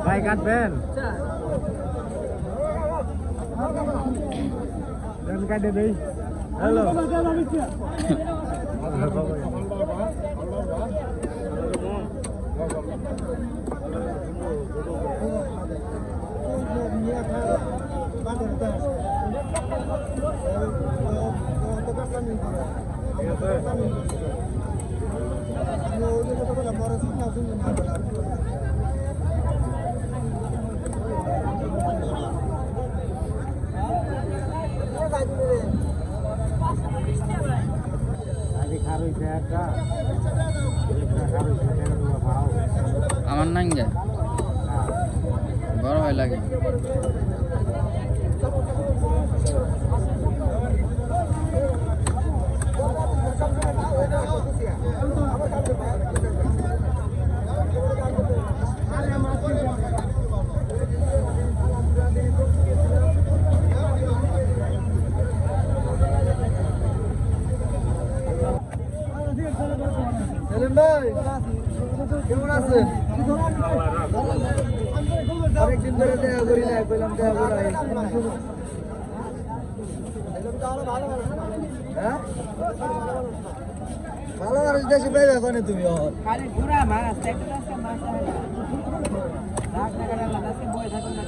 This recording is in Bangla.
ভাই কাটবেন কাটে দেই হ্যালো আমার নাম যায় বড় হয় লাগে কেমন আছেন? অনেকদিন ধরে দেখা করি না, কইলাম দেখা করি। হ্যাঁ ভালো মানুষ দেশে পাইবে এখন তুমি খালি ঘুরা মাছ দেখতে মাছ রাস্তাঘাটে বয়ে থাকুন না